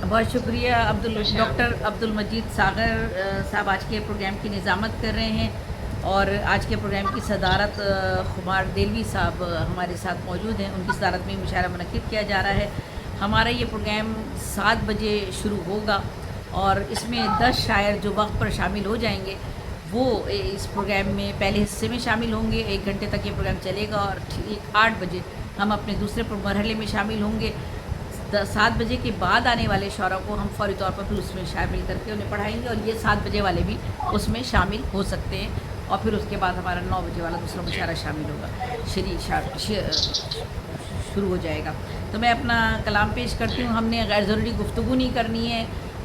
बहुत शुक्रिया डॉक्टर अब्दुल मजीद सागर साहब आज के प्रोग्राम की निज़ामत कर रहे हैं और आज के प्रोग्राम की सदारत खुमार देलवी साहब हमारे साथ मौजूद हैं। उनकी सदारत में मुशायरा मुनक़िद किया जा रहा है। हमारा ये प्रोग्राम 7 बजे शुरू होगा और इसमें 10 शायर जो वक्त पर शामिल हो जाएंगे वो इस प्रोग्राम में पहले हिस्से में शामिल होंगे। 1 घंटे तक ये प्रोग्राम चलेगा और ठीक 8 बजे हम अपने दूसरे मरहले में शामिल होंगे। 7 बजे के बाद आने वाले शौरा को हम फौरी तौर पर फिर उसमें शामिल करके उन्हें पढ़ाएंगे और ये 7 बजे वाले भी उसमें शामिल हो सकते हैं और फिर उसके बाद हमारा 9 बजे वाला दूसरा मुशायरा शामिल होगा, शुरू हो जाएगा। तो मैं अपना कलाम पेश करती हूँ। हमने गैर ज़रूरी गुफ्तगू नहीं करनी है।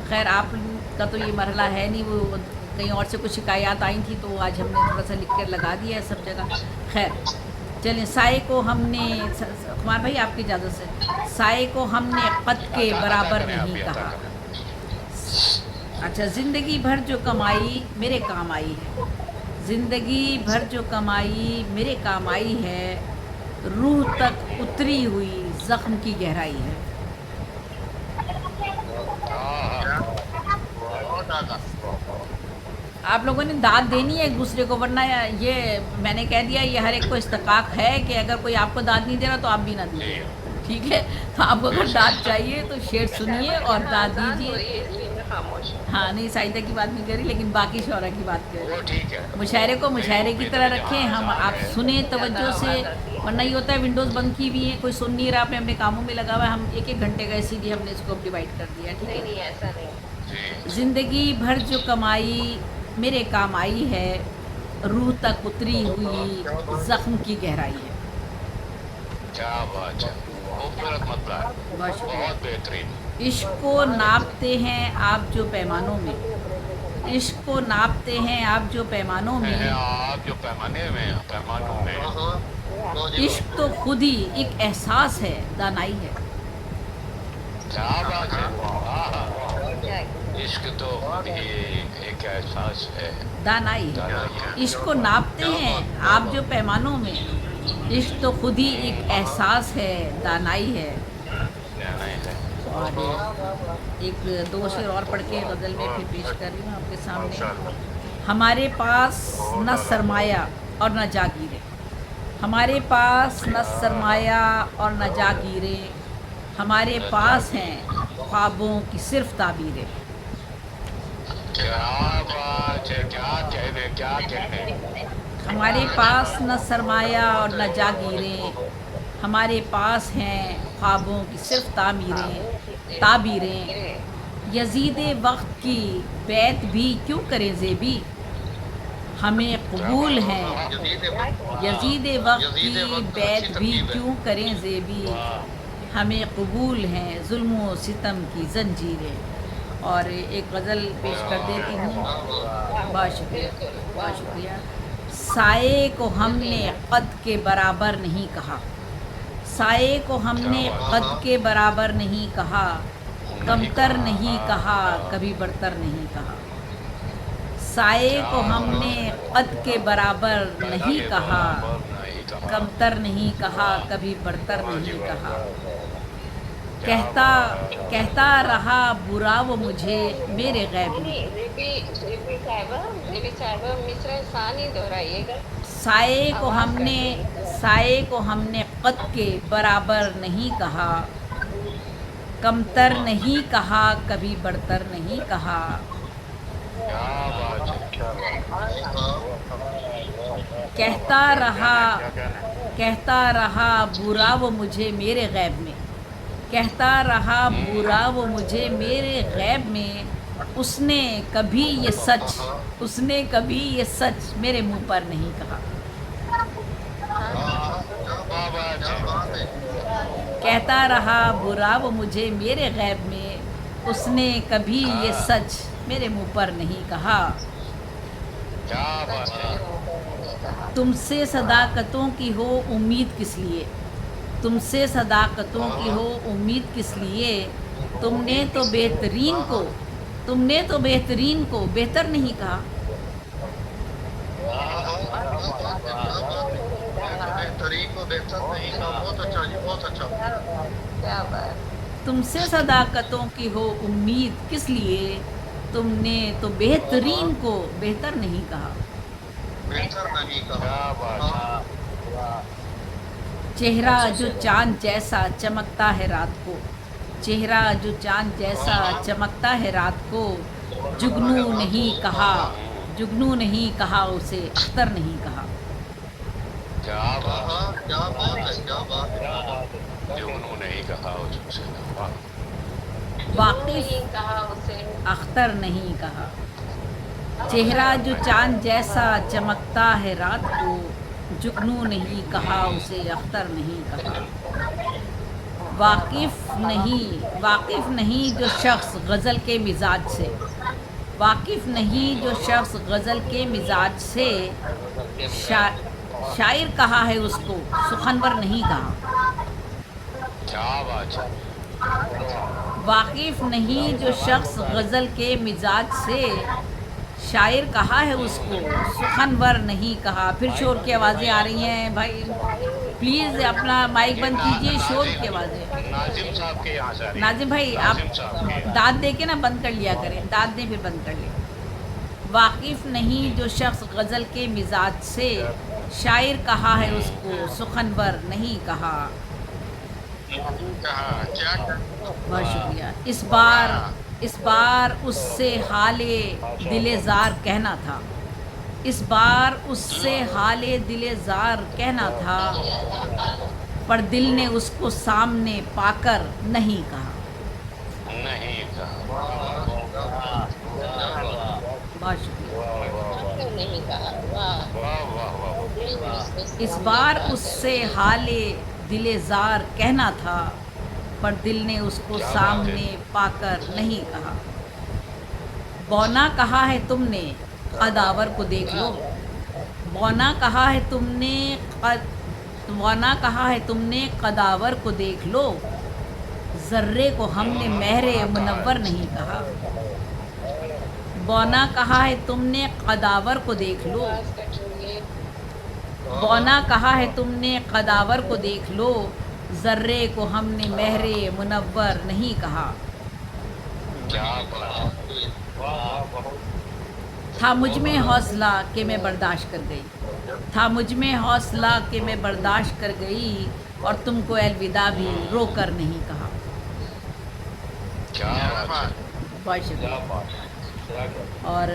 खैर आपका तो ये मरहला है नहीं, वो कहीं और से कुछ शिकायत आई थी तो आज हमने थोड़ा सा लिख कर लगा दिया है सब जगह। खैर चलें, साए को हमने कुमार भाई आपकी इजाज़त से, साए को हमने कद के बराबर नहीं कहा। अच्छा, ज़िंदगी भर जो कमाई मेरे काम आई है, ज़िंदगी भर जो कमाई मेरे काम आई है, रूह तक उतरी हुई ज़ख्म की गहराई है। आप लोगों ने दाद देनी है एक दूसरे को, वरना ये मैंने कह दिया ये हर एक को इस्तकाक है कि अगर कोई आपको दाद नहीं दे रहा तो आप भी ना दीजिए, ठीक है। तो आपको अगर दाद चाहिए तो शेर सुनिए और दाद दीजिए। हाँ नहीं, साइदा की बात नहीं करी लेकिन बाकी शौरा की बात करें। मुशायरे को मुशायरे की तरह रखें, हम आप सुने तवज्जो से, वरना ये होता है विंडोज़ बंद की हुई है, कोई सुन नहीं रहा, अपने अपने कामों में लगा हुआ है। हम 1-1 घंटे का इसीलिए हमने इसको डिवाइड कर दिया, ठीक है। नहीं ऐसा नहीं। ज़िंदगी भर जो कमाई मेरे काम आई है, रूह तक उतरी हुई ज़ख्म की गहराई है। क्या बात है, खूबसूरत मतलब, बहुत बेहतरीन। इश्क को नापते हैं आप जो पैमानों में, इश्क को नापते हैं आप जो पैमानों में, आप जो पैमानों में, इश्क तो खुद ही एक एहसास है, दानाई है। क्या बात है, इश्क तो एक एहसास है, दानाई है। इश्क को नापते हैं आप जो पैमानों में, इश्क तो खुद ही एक एहसास है, दानाई है। और एक 2 शेर और पढ़ के गज़ल में फिर पेश कर रही हूँ आपके सामने। हमारे पास न सरमाया और न जागीरें, हमारे पास न सरमाया और न जागीरें, हमारे पास हैं ख्वाबों की सिर्फ ताबीरें। क्या बात है, क्या कहने। हमारे पास न सरमाया और न जागीरें, हमारे पास हैं ख्वाबों की सिर्फ ताबीरें। यजीद वक्त की बैत भी क्यों करें ज़ेबी, हमें कबूल हैं। यजीद वक्त की बैत भी क्यों करें ज़ेबी, हमें कबूल हैं जुल्म व सितम की जंजीरें। और एक गज़ल पेश कर देती हूँ। बहुत शुक्रिया, बहुत शुक्रिया। साए को हमने कद के बराबर नहीं कहा, साए को हमने कद के बराबर नहीं कहा, कमतर नहीं कहा कभी बरतर नहीं कहा। साए को हमने कद के बराबर नहीं कहा, कमतर नहीं कहा कभी बरतर नहीं कहा। कहता रहा बुरा वो मुझे मेरे गैब में, साए को हमने कद के बराबर नहीं कहा, कमतर नहीं कहा कभी बरतर नहीं कहा। कहता रहा बुरा वो मुझे मेरे गैब में, कहता रहा बुरा वो मुझे मेरे गैब में, उसने कभी ये सच मेरे मुंह पर नहीं कहा। कहता रहा बुरा वो मुझे मेरे गैब में, उसने कभी ये सच मेरे मुंह पर नहीं कहा। तुमसे सदाकतों की हो उम्मीद किस लिए, तुमसे सदाकतों की हो उम्मीद किस लिए, तुमने तो बेहतरीन को बेहतर नहीं कहा। बेहतरीन को बेहतर नहीं कहा। बहुत अच्छा जी, बहुत अच्छा। क्या बात। تم سے صداقتوں کی ہو امید کس لیے، تم نے تو بہترین کو بہتر نہیں کہا۔ بہتر نہیں کہا۔ کیا بات ہے۔ چہرہ جو چاند جیسا چمکتا ہے رات کو، چہرہ جو چاند جیسا چمکتا ہے رات کو، جگنو نہیں کہا، جگنو نہیں کہا اسے، اختر نہیں کہا۔ کیا بات ہے۔ کیا بات ہے، کیا بات ہے۔ جو انہوں نے ہی کہا اس سے واقف اختر نہیں کہا۔ چہرہ جو چاند جیسا چمکتا ہے رات کو، جگنو نہیں کہا اسے، اختر نہیں کہا۔ واقف نہیں جو شخص غزل کے مزاج سے، واقف نہیں جو شخص غزل کے مزاج سے، شاعر کہا ہے اس کو، سخنور نہیں کہا۔ کیا بات ہے۔ واقف نہیں جو شخص غزل کے مزاج سے، شاعر کہا ہے اس کو، سخنور نہیں کہا۔ پھر شور کی آوازیں آ رہی ہیں بھائی، پلیز اپنا مائک بند کیجئے، شور کی آوازیں۔ ناظم صاحب کے یہاں سے آ رہی ہے۔ ناظم بھائی آپ ناظم صاحب کے۔ داد دے کے نا بند کر لیا کریں، داد دیں پھر بند کر لیں۔ واقف نہیں جو شخص غزل کے مزاج سے، شاعر کہا ہے اس کو، سخنور نہیں کہا۔ کہا کیا بہت شکریہ۔ اس بار اس سے حال دل زار کہنا تھا، اس بار اس سے حال دل زار کہنا تھا، پر دل نے اس کو سامنے پا کر نہیں کہا۔ نہیں کہا۔ بہت شکریہ۔ واہ واہ واہ۔ اس بار اس سے حال دل زار کہنا تھا، پر دل نے اس کو سامنے پا کر نہیں کہا۔ بونا کہا ہے تم نے قداور کو دیکھ لو، بونا کہا ہے تم نے بونا کہا ہے تم نے قداور کو دیکھ لو، ذرے کو ہم نے مہر منور نہیں کہا۔ بونا کہا ہے تم نے قداور کو دیکھ لو، بونا کہا ہے تم نے قداور کو دیکھ لو، ذرے کو ہم نے مہر منور نہیں کہا۔ کیا بات ہے۔ تھا مجھ میں حوصلہ کہ میں برداشت کر گئی، تھا مجھ میں حوصلہ کہ میں برداشت کر گئی، اور تم کو الوداع بھی رو کر نہیں کہا۔ کیا بات ہے۔ بہت شکریہ۔ اور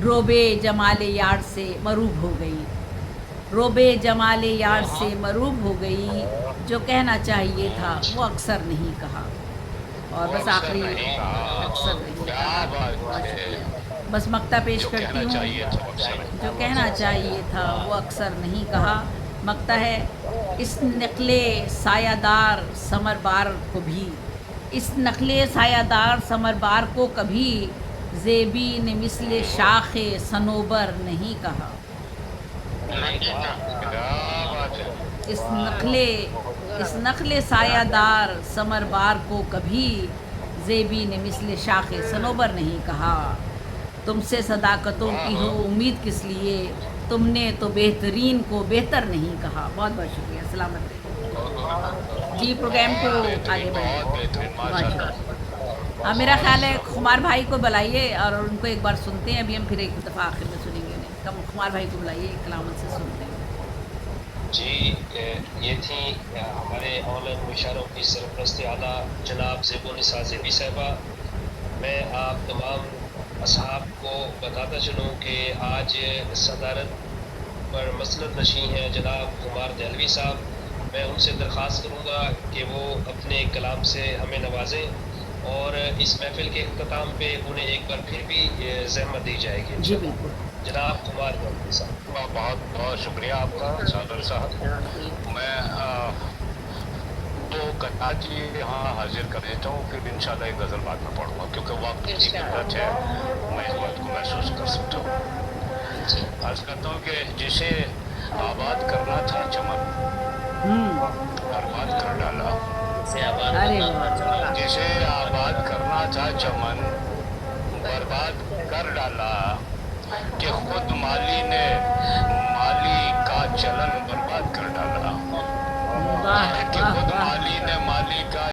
روبے جمال یار سے مروب ہو گئی، روبے جمال یار سے مروب ہو گئی، جو کہنا چاہیے تھا وہ اکثر نہیں کہا۔ اور بس آخری اکثر نہیں کیا کہا۔ بات ہے۔ بس مقطع پیش جو کرتی کہنا ہوں، چاہیے تھا وہ اکثر نہیں۔ جو کہنا چاہیے تھا وہ اکثر نہیں کہا۔ مقطع ہے، اس نقلے سایہ دار ثمر بار کو بھی، اس نقلے سایہ دار ثمر بار کو کبھی، زیبی نے مثل شاخ صنوبر نہیں کہا۔ کیا بات ہے۔ اس نخل سایہ دار ثمر بار کو کبھی، زیبی نے مثل شاخ صنوبر نہیں کہا۔ تم سے صداقتوں کی ہو امید کس لیے، تم نے تو بہترین کو بہتر نہیں کہا۔ بہت بہت شکریہ، سلامت رہیے جی۔ پروگرام کو آگے بڑھائیے۔ بہت بہترین، ماشاء ماشاء اللہ۔ اللہ۔ میرا خیال ہے خمار بھائی کو بلائیے اور ان کو ایک بار سنتے ہیں، ابھی ہم پھر ایک دفعہ آخر میں سنیں گے انہیں۔ خمار بھائی کو بلائیے، کلامت سے سنتے ہیں۔ جی یہ تھی ہمارے آن لائن مشاعروں کی سرپرست اعلیٰ جناب زیب النساء زیبی صاحبہ۔ میں آپ تمام اصحاب کو بتاتا چلوں کہ آج صدارت پر مسند نشین ہیں جناب خمار دہلوی صاحب۔ میں ان سے درخواست کروں گا کہ وہ اپنے کلام سے ہمیں نوازیں، اور اس محفل کے اختتام پہ انہیں ایک بار پھر بھی زحمت دی جائے گی جی بالکل۔ جناب خمار دہلوی صاحب۔ بہت بہت شکریہ آپ کا صادر صاحب۔ میں دو کراچی یہاں حاضر کر دیتا ہوں، پھر انشاءاللہ ایک غزل بعد میں پڑھوں گا، کیونکہ وقت کی قلت ہے، میں اس بات کو محسوس کر سکتا ہوں۔ عرض کرتا ہوں کہ جسے آباد کرنا تھا چمن، برباد کر ڈالا۔ ارے واہ، جسے آباد کرنا تھا چمن، برباد کر ڈالا، کہ خود مالی نے مالی کا چلن برباد کر ڈالا، واہ کہ واہ خود واہ،